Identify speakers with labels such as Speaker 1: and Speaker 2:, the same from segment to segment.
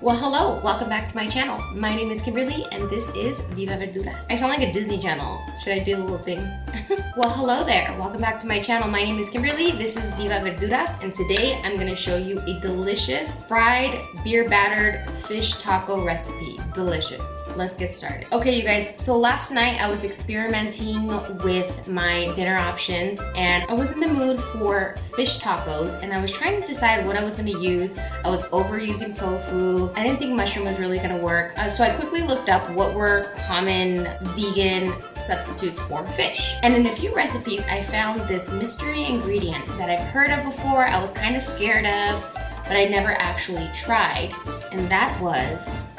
Speaker 1: Well, hello, welcome back to my channel. My name is Kimberly and this is VivaVerduras. I sound like a Disney Channel. Should I do the little thing? Well, hello there. Welcome back to my channel. My name is Kimberly. This is VivaVerduras and today I'm gonna show you a delicious fried beer battered fish taco recipe. Delicious. Let's get started. Okay, you guys, so last night I was experimenting with my dinner options and I was in the mood for fish tacos and I was trying to decide what I was gonna use. I was overusing tofu. I didn't think mushroom was really gonna work. So I quickly looked up what were common vegan substitutes for fish. And in a few recipes, I found this mystery ingredient that I've heard of before, I was kind of scared of, but I never actually tried. And that was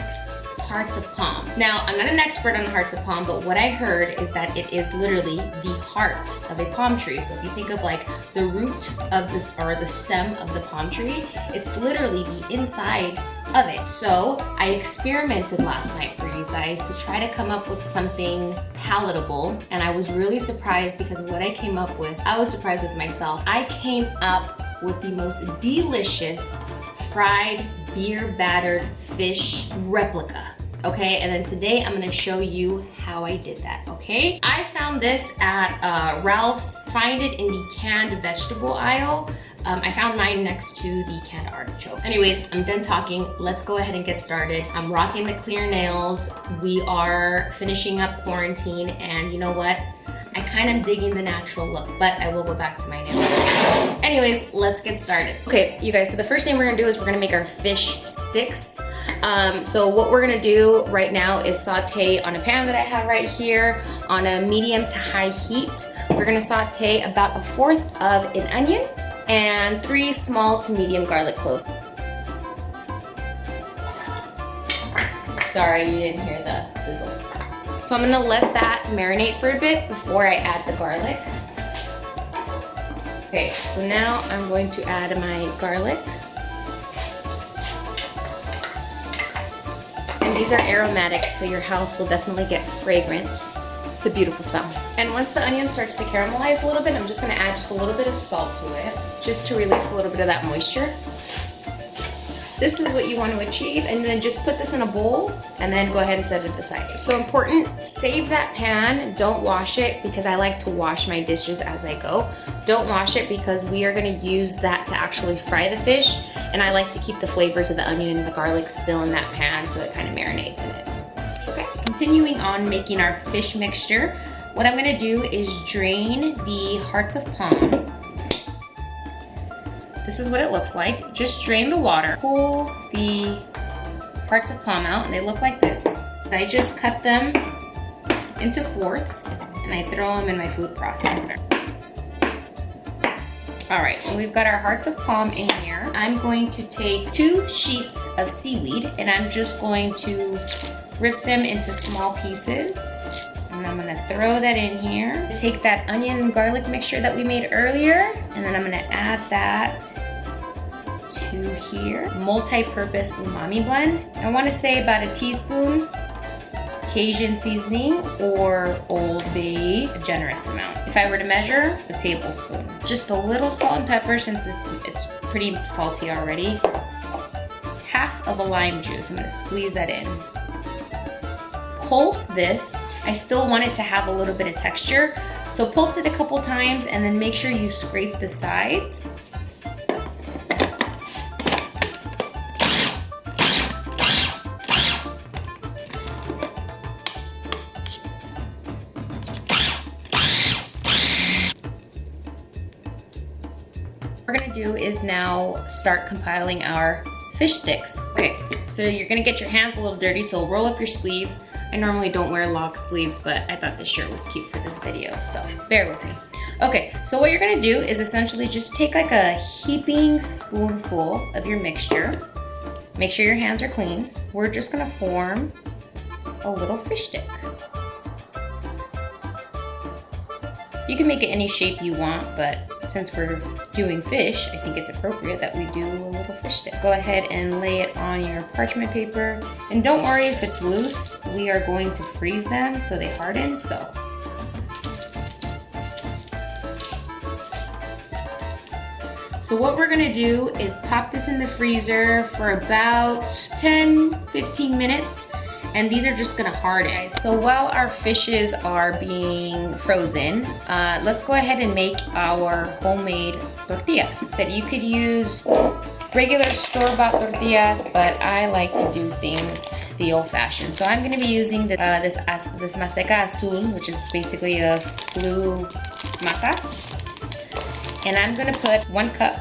Speaker 1: hearts of palm. Now, I'm not an expert on hearts of palm, but what I heard is that it is literally the heart of a palm tree. So if you think of like the root of this or the stem of the palm tree, it's literally the inside of it. So I experimented last night for you guys to try to come up with something palatable, and I was really surprised because what I came up with, I was surprised with myself. I came up with the most delicious fried beer battered fish replica. Okay, and then today I'm gonna show you how I did that, okay? I found this at Ralph's. Find it in the canned vegetable aisle. I found mine next to the canned artichoke. Anyways, I'm done talking. Let's go ahead and get started. I'm rocking the clear nails. We are finishing up quarantine, and you know what? I kind of digging the natural look, but I will go back to my nails. Anyways, let's get started. Okay, you guys, so the first thing we're gonna do is we're gonna make our fish sticks. So what we're gonna do right now is saute on a pan that I have right here on a medium to high heat. We're gonna saute about 1/4 of an onion and 3 small to medium garlic cloves. Sorry, you didn't hear the sizzle. So I'm gonna let that marinate for a bit before I add the garlic. Okay, so now I'm going to add my garlic. And these are aromatic, so your house will definitely get fragrance. It's a beautiful smell. And once the onion starts to caramelize a little bit, I'm just gonna add just a little bit of salt to it, just to release a little bit of that moisture. This is what you want to achieve, and then just put this in a bowl and then go ahead and set it aside. So important, save that pan, don't wash it because I like to wash my dishes as I go. Don't wash it because we are gonna use that to actually fry the fish, and I like to keep the flavors of the onion and the garlic still in that pan so it kind of marinates in it. Okay, continuing on making our fish mixture, what I'm gonna do is drain the hearts of palm. This is what it looks like. Just drain the water. Pull the hearts of palm out, and they look like this. I just cut them into fourths, and I throw them in my food processor. All right, so we've got our hearts of palm in here. I'm going to take 2 sheets of seaweed, and I'm just going to rip them into small pieces. And I'm gonna throw that in here. Take that onion and garlic mixture that we made earlier, and then I'm gonna add that to here. Multi-purpose umami blend. I wanna say about a teaspoon Cajun seasoning or Old Bay, a generous amount. If I were to measure, a tablespoon. Just a little salt and pepper since it's pretty salty already. Half of a lime juice, I'm gonna squeeze that in. Pulse this. I still want it to have a little bit of texture, so pulse it a couple times and then make sure you scrape the sides. What we're gonna do is now start compiling our fish sticks. Okay, so you're gonna get your hands a little dirty, so roll up your sleeves. I normally don't wear long sleeves, but I thought this shirt was cute for this video, so bear with me. Okay, so what you're gonna do is essentially just take like a heaping spoonful of your mixture. Make sure your hands are clean. We're just gonna form a little fish stick. You can make it any shape you want, but since we're doing fish, I think it's appropriate that we do a little fish stick. Go ahead and lay it on your parchment paper. And don't worry if it's loose, we are going to freeze them so they harden, so. So what we're gonna do is pop this in the freezer for about 10-15 minutes, and these are just gonna harden. So while our fishes are being frozen, let's go ahead and make our homemade tortillas. That you could use regular store-bought tortillas, but I like to do things the old-fashioned. So I'm gonna be using this maseca azul, which is basically a blue masa. And I'm gonna put 1 cup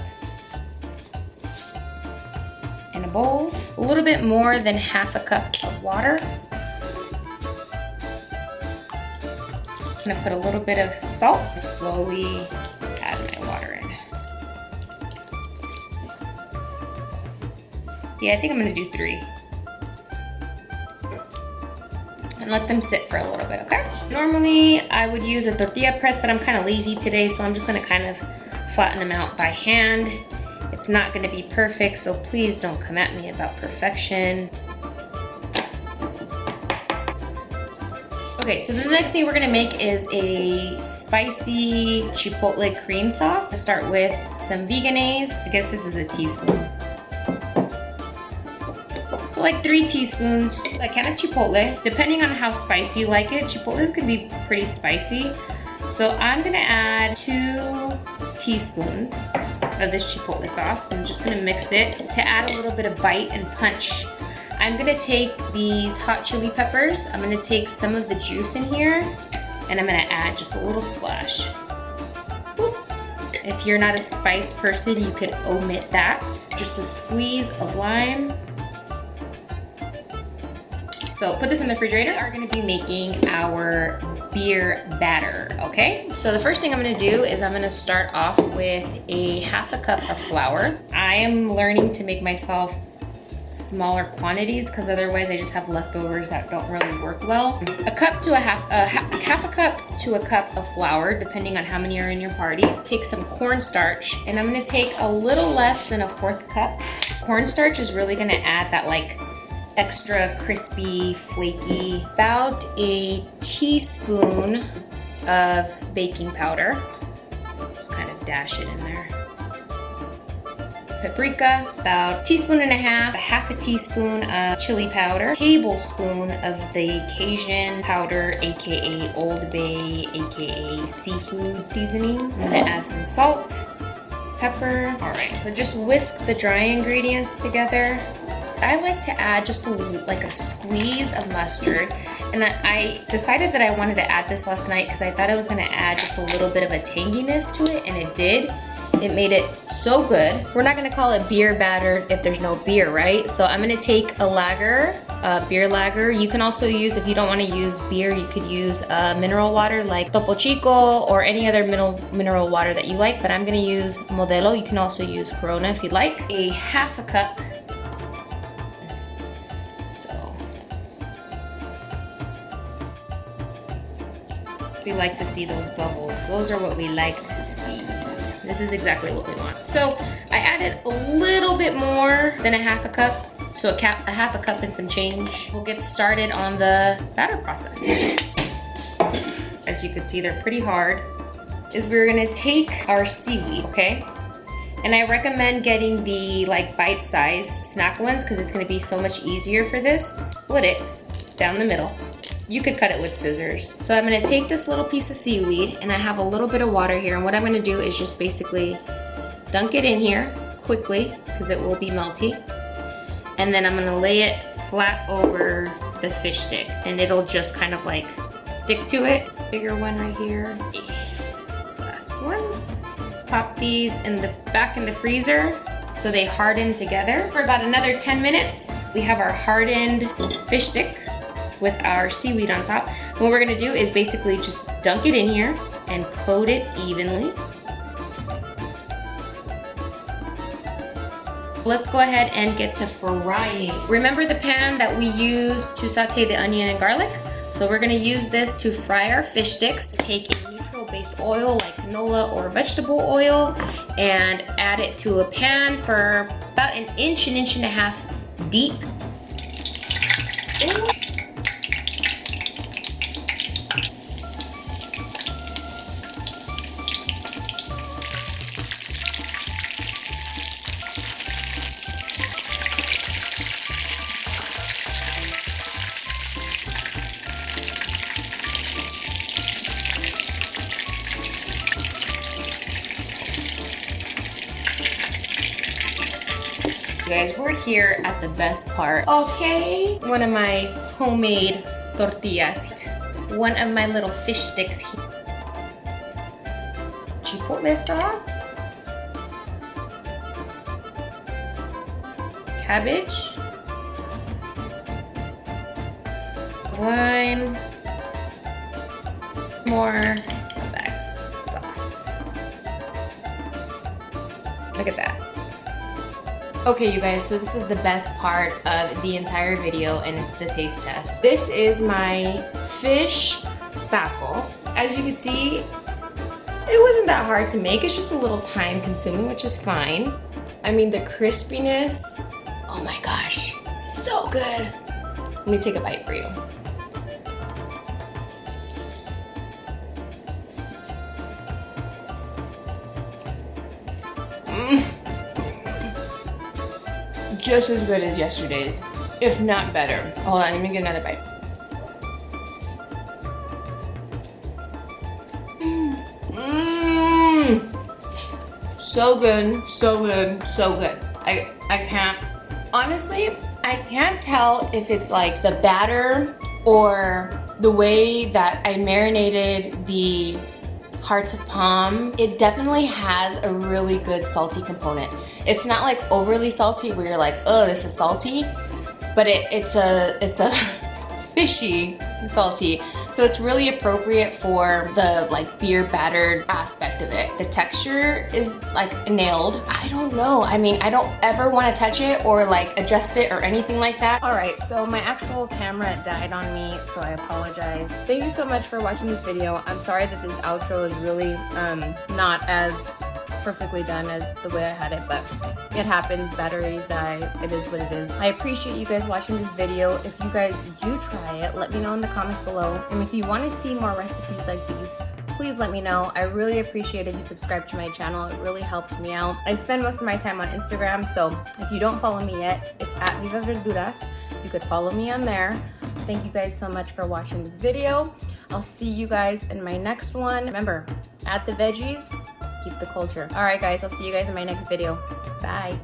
Speaker 1: in a bowl, a little bit more than half a cup of water. I'm gonna put a little bit of salt, slowly add my water in. Yeah, I think I'm gonna do 3. And let them sit for a little bit, okay? Normally, I would use a tortilla press, but I'm kind of lazy today, so I'm just gonna kind of flatten them out by hand. It's not gonna be perfect, so please don't come at me about perfection. Okay, so the next thing we're gonna make is a spicy chipotle cream sauce. To start with some veganese. I guess this is a teaspoon. So like 3 teaspoons, a can of chipotle. Depending on how spicy you like it, chipotles can be pretty spicy. So I'm gonna add 2 teaspoons of this chipotle sauce. I'm just gonna mix it to add a little bit of bite and punch. I'm gonna take these hot chili peppers. I'm gonna take some of the juice in here, and I'm gonna add just a little splash. Boop. If you're not a spice person, you could omit that. Just a squeeze of lime. So put this in the refrigerator. We are gonna be making our beer batter, okay? So the first thing I'm gonna do is I'm gonna start off with a half a cup of flour. I am learning to make myself smaller quantities because otherwise I just have leftovers that don't really work well. Half a cup to a cup of flour, depending on how many are in your party. Take some cornstarch, and I'm gonna take a little less than a 1/4 cup. Cornstarch is really gonna add that like extra crispy, flaky. About a teaspoon of baking powder. Just kind of dash it in there. Paprika, about 1.5 teaspoons, half a teaspoon of chili powder, tablespoon of the Cajun powder, aka Old Bay, aka seafood seasoning. I'm gonna add some salt, pepper. All right, so just whisk the dry ingredients together. I like to add just like a squeeze of mustard, and I decided that I wanted to add this last night because I thought it was gonna add just a little bit of a tanginess to it, and it did. It made it so good. We're not gonna call it beer battered if there's no beer, right? So I'm gonna take a lager, beer lager. You can also use, if you don't wanna use beer, you could use mineral water like Topo Chico or any other mineral water that you like, but I'm gonna use Modelo. You can also use Corona if you'd like. A half a cup. We like to see those bubbles. Those are what we like to see. This is exactly what we want. So I added a little bit more than a half a cup. So a half a cup and some change. We'll get started on the batter process. As you can see, they're pretty hard. We're gonna take our seaweed, okay? And I recommend getting the like bite-sized snack ones because it's gonna be so much easier for this. Split it down the middle. You could cut it with scissors. So I'm gonna take this little piece of seaweed, and I have a little bit of water here, and what I'm gonna do is just basically dunk it in here quickly because it will be melty. And then I'm gonna lay it flat over the fish stick, and it'll just kind of like stick to it. This bigger one right here. Last one. Pop these back in the freezer so they harden together for about another 10 minutes. We have our hardened fish stick with our seaweed on top. And what we're gonna do is basically just dunk it in here and coat it evenly. Let's go ahead and get to frying. Remember the pan that we used to saute the onion and garlic? So we're gonna use this to fry our fish sticks. Take a neutral-based oil like canola or vegetable oil and add it to a pan for about an inch and a half deep. Ooh. guys, we're here at the best part. Okay, one of my homemade tortillas. One of my little fish sticks here. Chipotle sauce. Cabbage. Lime. More of that sauce. Look at that. Okay, you guys, so this is the best part of the entire video, and it's the taste test. This is my fish taco. As you can see, it wasn't that hard to make. It's just a little time consuming, which is fine. I mean, the crispiness, oh my gosh, so good. Let me take a bite for you. Just as good as yesterday's, if not better. Hold on, let me get another bite. So good, so good, so good. I can't, honestly, I can't tell if it's like the batter or the way that I marinated the hearts of palm. It definitely has a really good salty component. It's not like overly salty where you're like, oh, this is salty, but it's a fishy salty. So it's really appropriate for the like beer battered aspect of it. The texture is like nailed. I don't know. I mean, I don't ever want to touch it or like adjust it or anything like that. All right, so my actual camera died on me, so I apologize. Thank you so much for watching this video. I'm sorry that this outro is really not as perfectly done as the way I had it, but it happens. Batteries die. It is what it is. I appreciate you guys watching this video. If you guys do try it, let me know in the comments below. And if you want to see more recipes like these, please let me know. I really appreciate if you subscribe to my channel. It really helps me out. I spend most of my time on Instagram, so if you don't follow me yet, it's at VivaVerduras. You could follow me on there. Thank you guys so much for watching this video. I'll see you guys in my next one. Remember, add the veggies, keep the culture. All right, guys, I'll see you guys in my next video. Bye.